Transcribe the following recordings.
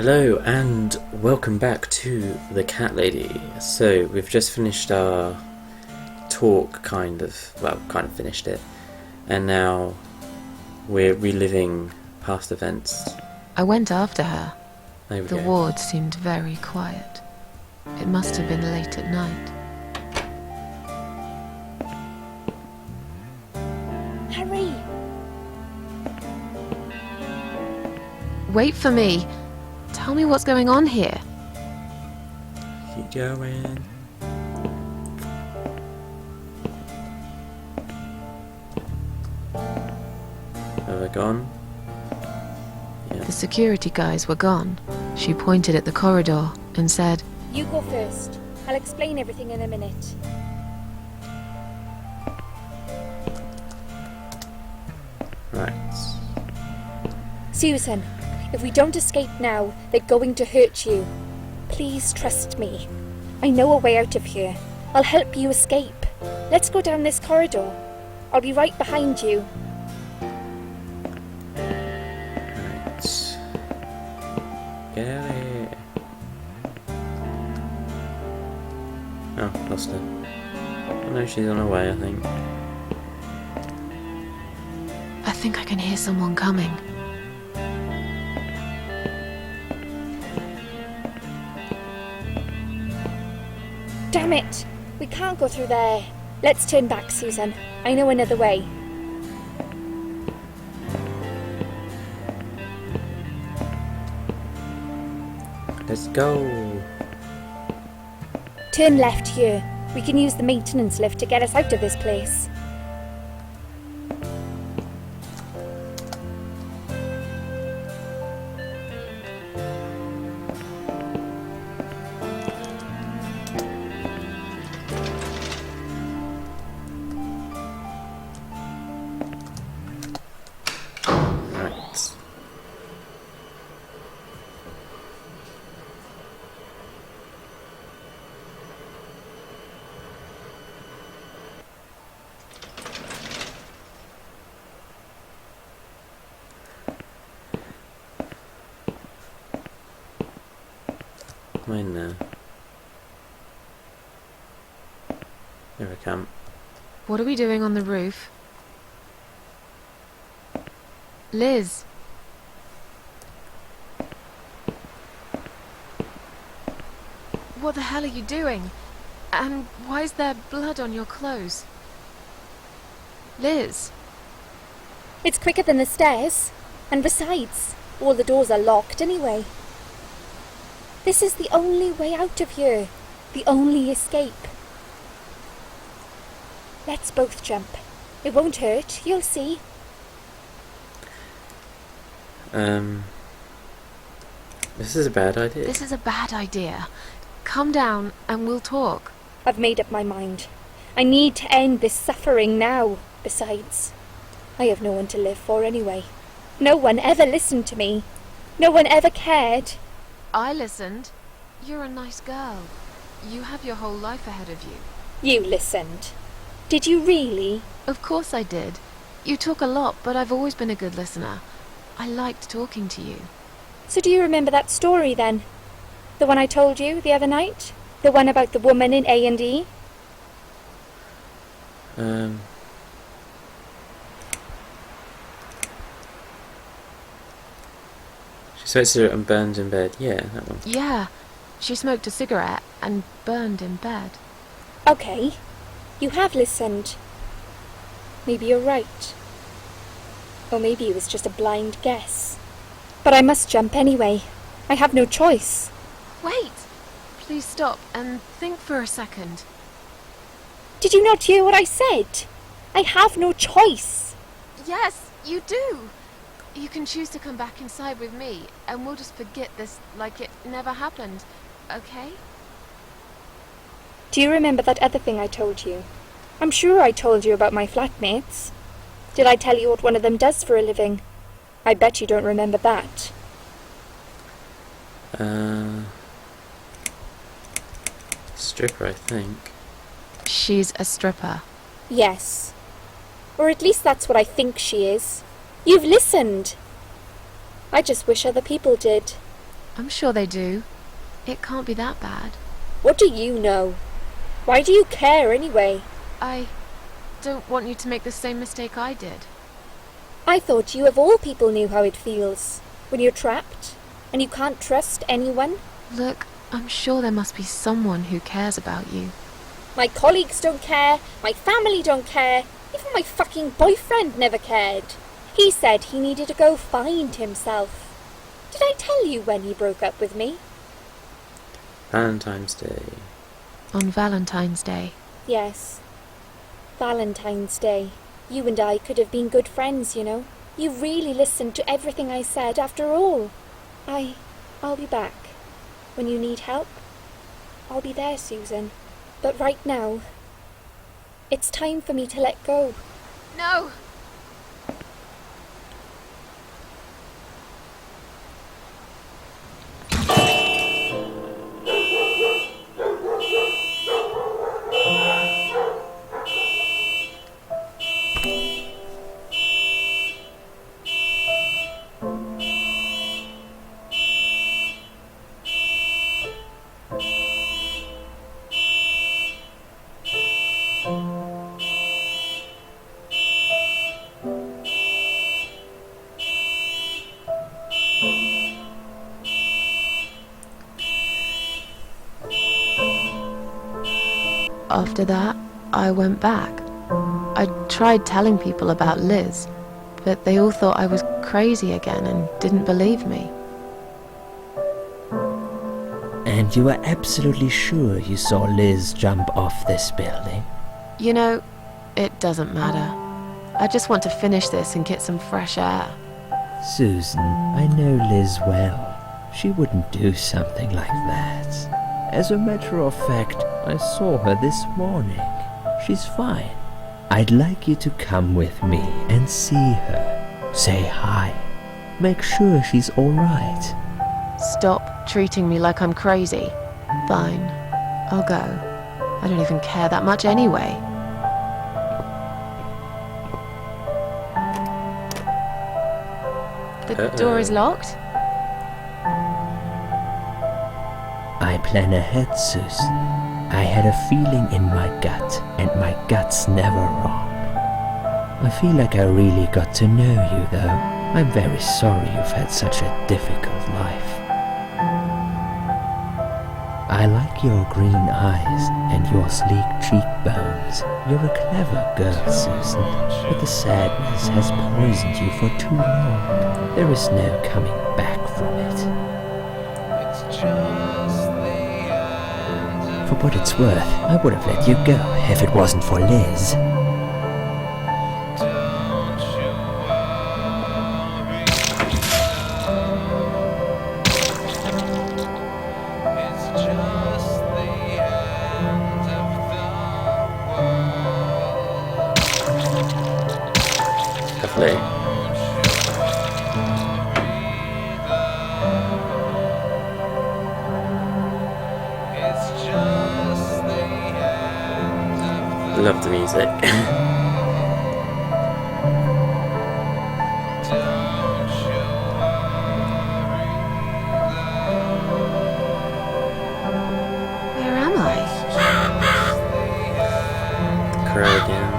Hello and welcome back to the Cat Lady. So we've just finished our talk, kind of finished it, and now we're reliving past events. I went after her. There we The go. ward seemed very quiet. It must have been late at night. Hurry! Wait for me. Tell me what's going on here. Keep going. Have I gone? Yeah. The security guys were gone. She pointed at the corridor and said, You go first. I'll explain everything in a minute. Right. Susan, if we don't escape now, they're going to hurt you. Please trust me. I know a way out of here. I'll help you escape. Let's go down this corridor. I'll be right behind you. Right. Get out of here. Oh, lost her. Oh no, she's on her way, I think. I think I can hear someone coming. Damn it! We can't go through there. Let's turn back, Susan. I know another way. Let's go. Turn left here. We can use the maintenance lift to get us out of this place. Right. I'm in there. Here I come. What are we doing on the roof? Liz. What the hell are you doing? And why is there blood on your clothes? Liz. It's quicker than the stairs. And besides, all the doors are locked anyway. This is the only way out of here. The only escape. Let's both jump. It won't hurt, you'll see. This is a bad idea. This is a bad idea. Come down and we'll talk. I've made up my mind. I need to end this suffering now. Besides, I have no one to live for anyway. No one ever listened to me. No one ever cared. I listened. You're a nice girl. You have your whole life ahead of you. You listened. Did you really? Of course I did. You talk a lot, but I've always been a good listener. I liked talking to you. So do you remember that story then? The one I told you the other night? The one about the woman in A&E? She smokes a cigarette and burns in bed. Yeah, that one. Yeah, she smoked a cigarette and burned in bed. Okay, you have listened. Maybe you're right. Or maybe it was just a blind guess. But I must jump anyway. I have no choice. Wait! Please stop and think for a second. Did you not hear what I said? I have no choice. Yes, you do! You can choose to come back inside with me, and we'll just forget this like it never happened, okay? Do you remember that other thing I told you? I'm sure I told you about my flatmates. Did I tell you what one of them does for a living? I bet you don't remember that. Stripper, I think. She's a stripper. Yes. Or at least that's what I think she is. You've listened. I just wish other people did. I'm sure they do. It can't be that bad. What do you know? Why do you care anyway? I don't want you to make the same mistake I did. I thought you of all people knew how it feels when you're trapped and you can't trust anyone. Look, I'm sure there must be someone who cares about you. My colleagues don't care, my family don't care, even my fucking boyfriend never cared. He said he needed to go find himself. Did I tell you when he broke up with me? Valentine's Day. On Valentine's Day. Yes. Valentine's Day. You and I could have been good friends, you know. You really listened to everything I said after all. I'll be back. When you need help, I'll be there, Susan. But right now, it's time for me to let go. No! After that, I went back. I tried telling people about Liz, but they all thought I was crazy again and didn't believe me. And you were absolutely sure you saw Liz jump off this building? You know, it doesn't matter. I just want to finish this and get some fresh air. Susan, I know Liz well. She wouldn't do something like that. As a matter of fact, I saw her this morning. She's fine. I'd like you to come with me and see her. Say hi. Make sure she's alright. Stop treating me like I'm crazy. Fine, I'll go. I don't even care that much anyway. The door is locked? I plan ahead, Susan. I had a feeling in my gut, and my gut's never wrong. I feel like I really got to know you, though. I'm very sorry you've had such a difficult life. I like your green eyes and your sleek cheekbones. You're a clever girl, Susan, but the sadness has poisoned you for too long. There is no coming back from it. For what it's worth, I would have let you go if it wasn't for Liz. Lovely. Love the music. Where am I? Crow again.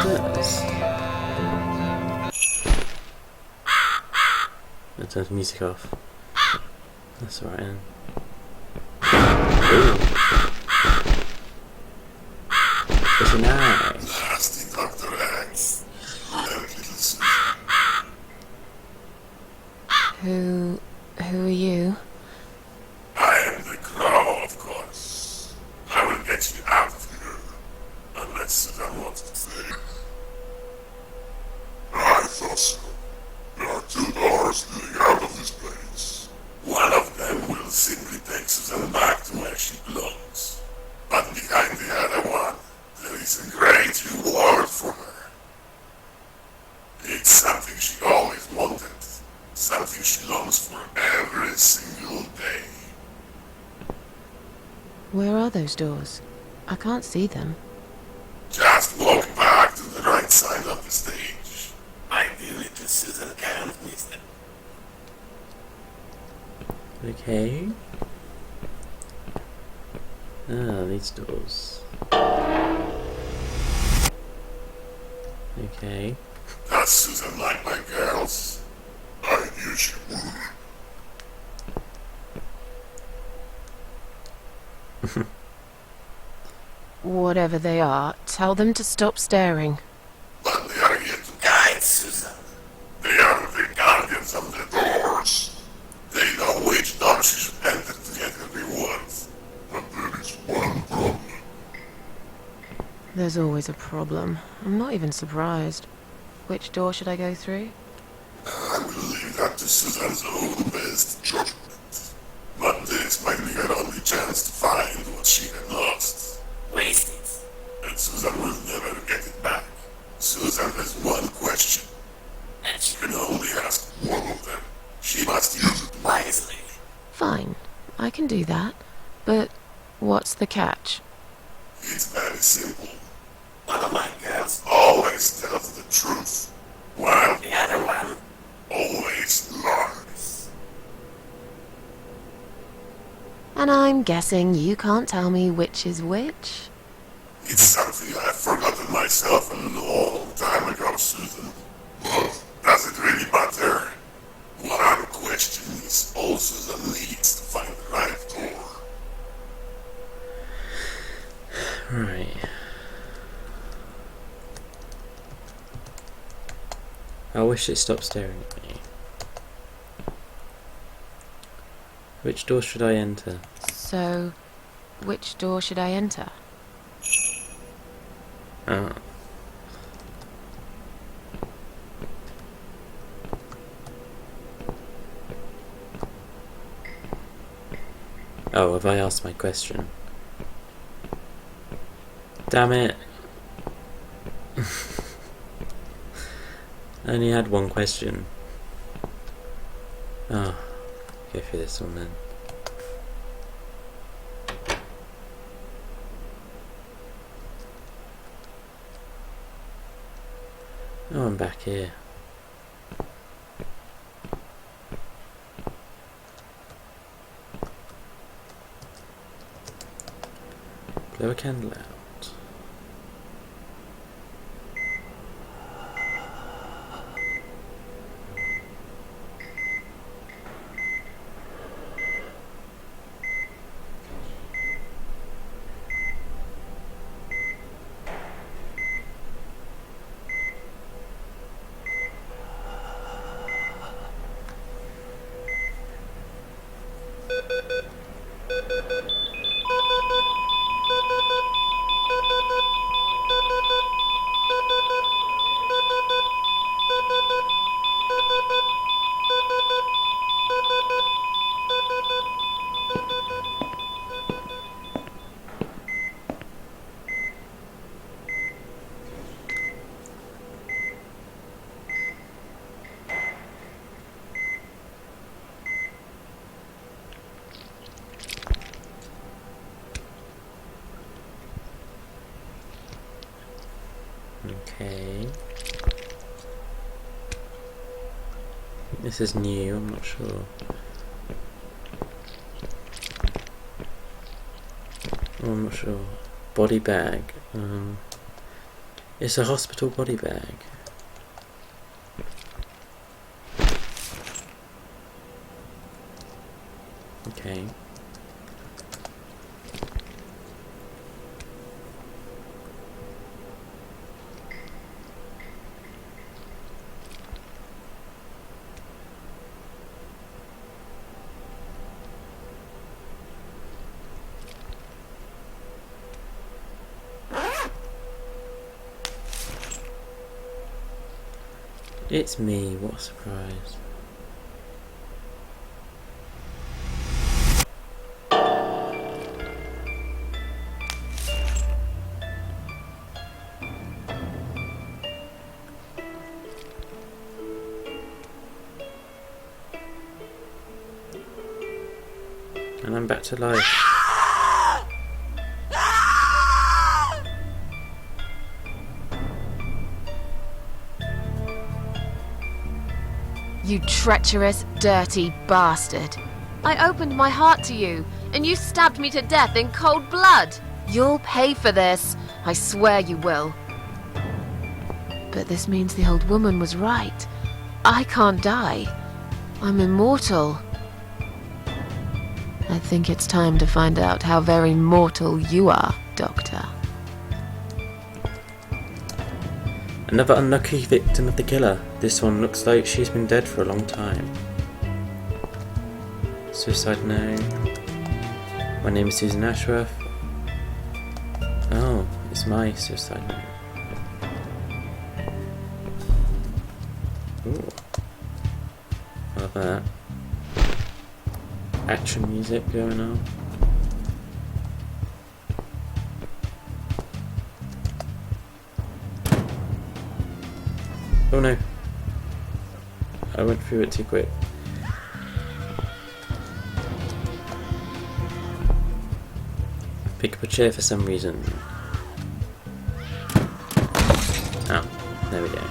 What was this? I turned the music off. That's alright then. Ooh. It's an eye. Nasty Dr. X. And little Susan. Who are you? I am the Crow, of course. I will get you out of here. Unless I want to say. I thought so. There are two doors leading out of this place. One of them will simply take Susan back to where she belongs. Where are those doors? I can't see them. Just walk back to the right side of the stage. Ideally, the Susan can't miss them. Okay. Ah, these doors. Okay. That's Susan like my girls. I knew she would. Whatever they are, tell them to stop staring. But they are here to guide Susan. They are the guardians of the doors. They know which door she should enter to get her rewards. But there is one problem. There's always a problem. I'm not even surprised. Which door should I go through? I will leave that to Susan's own best judgment. But this might be her only chance to find what she had lost. Waste it. And Susan will never get it back. Susan has one question. And she can only ask one of them. She must use it wisely. Fine, I can do that. But what's the catch? It's very simple. One of my girls always tells the truth, while the other one always lies. And I'm guessing you can't tell me which is which? It's something I've forgotten myself a long time ago, Susan. But does it really matter? One question is all Susan needs to find the right door. Right. I wish it stopped staring at me. Which door should I enter? So, which door should I enter? Oh. Oh, have I asked my question? Damn it! I only had one question. Oh, go for this one then. Oh, I'm back here. Blow a candle out. Okay. This is new, I'm not sure. Oh, I'm not sure. Body bag. It's a hospital body bag. Okay. It's me, what a surprise. And I'm back to life. You treacherous, dirty bastard. I opened my heart to you, and you stabbed me to death in cold blood. You'll pay for this. I swear you will. But this means the old woman was right. I can't die. I'm immortal. I think it's time to find out how very mortal you are, Doctor. Another unlucky victim of the killer. This one looks like she's been dead for a long time. Suicide note. My name is Susan Ashworth. Oh, it's my suicide note. Ooh. I love that. Action music going on. Oh no. I went through it too quick. Pick up a chair for some reason. Oh, there we go.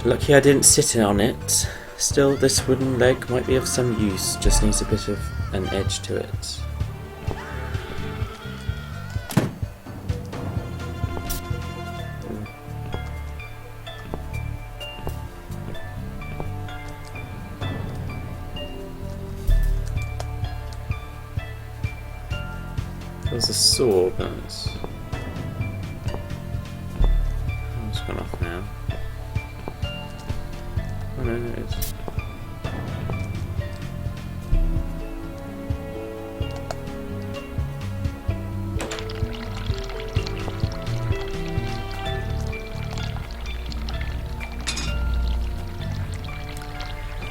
Lucky I didn't sit on it. Still, this wooden leg might be of some use, just needs a bit of an edge to it. There's a saw, but it's gone off now. Oh no, there it is.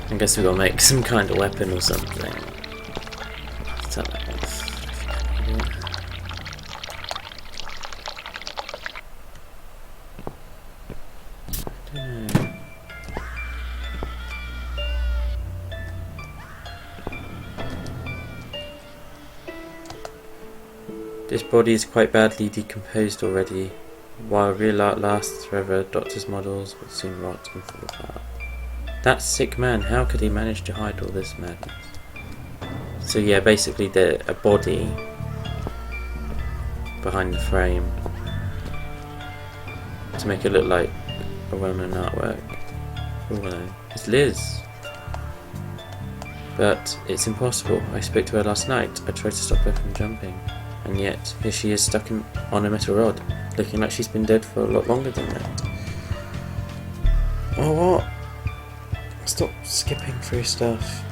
I guess we gotta make some kind of weapon or something. Let's tell that one. This body is quite badly decomposed already. While real art lasts forever, doctor's models will soon rot and fall apart. That sick man, how could he manage to hide all this madness? So yeah, basically a body behind the frame to make it look like a well-known artwork. Oh no, it's Liz. But it's impossible. I spoke to her last night. I tried to stop her from jumping. And yet, here she is stuck on a metal rod, looking like she's been dead for a lot longer than that. Oh, what? Stop skipping through stuff.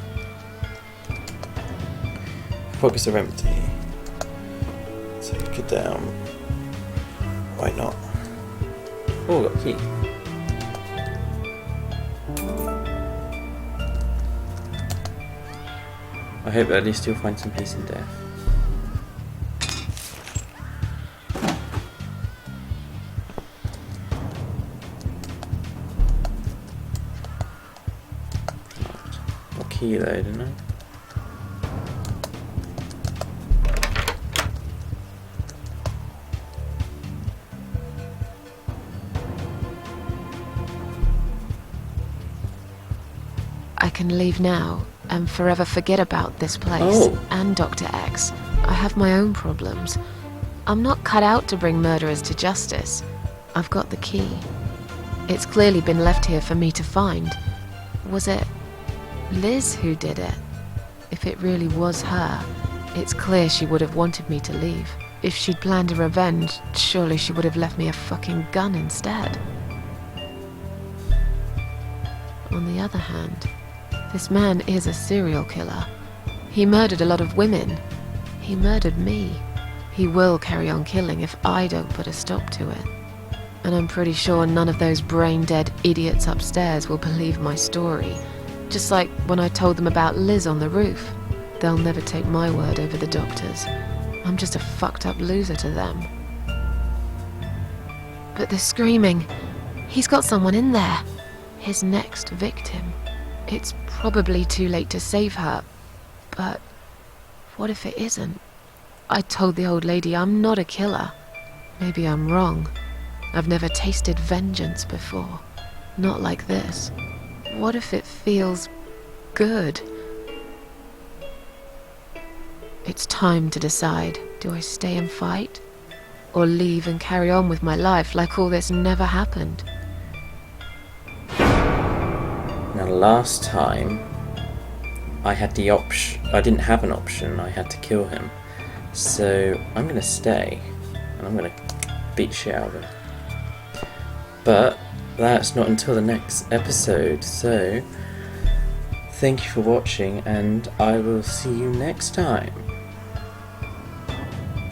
Pockets are empty. Take it down. Why not? Oh, got a key. I hope at least you'll find some peace in death. Key though, didn't I? I can leave now and forever forget about this place and Dr. X. I have my own problems. I'm not cut out to bring murderers to justice. I've got the key. It's clearly been left here for me to find. Was it Liz who did it? If it really was her, it's clear she would have wanted me to leave. If she'd planned a revenge, surely she would have left me a fucking gun instead. On the other hand, this man is a serial killer. He murdered a lot of women. He murdered me. He will carry on killing if I don't put a stop to it. And I'm pretty sure none of those brain-dead idiots upstairs will believe my story. Just like when I told them about Liz on the roof. They'll never take my word over the doctor's. I'm just a fucked up loser to them. But the screaming. He's got someone in there. His next victim. It's probably too late to save her. But what if it isn't? I told the old lady I'm not a killer. Maybe I'm wrong. I've never tasted vengeance before. Not like this. What if it feels good? It's time to decide. Do I stay and fight? Or leave and carry on with my life like all this never happened? Now, last time, I had the option. I didn't have an option. I had to kill him. So I'm gonna stay, and I'm gonna beat shit out of him. But that's not until the next episode. So thank you for watching, and I will see you next time.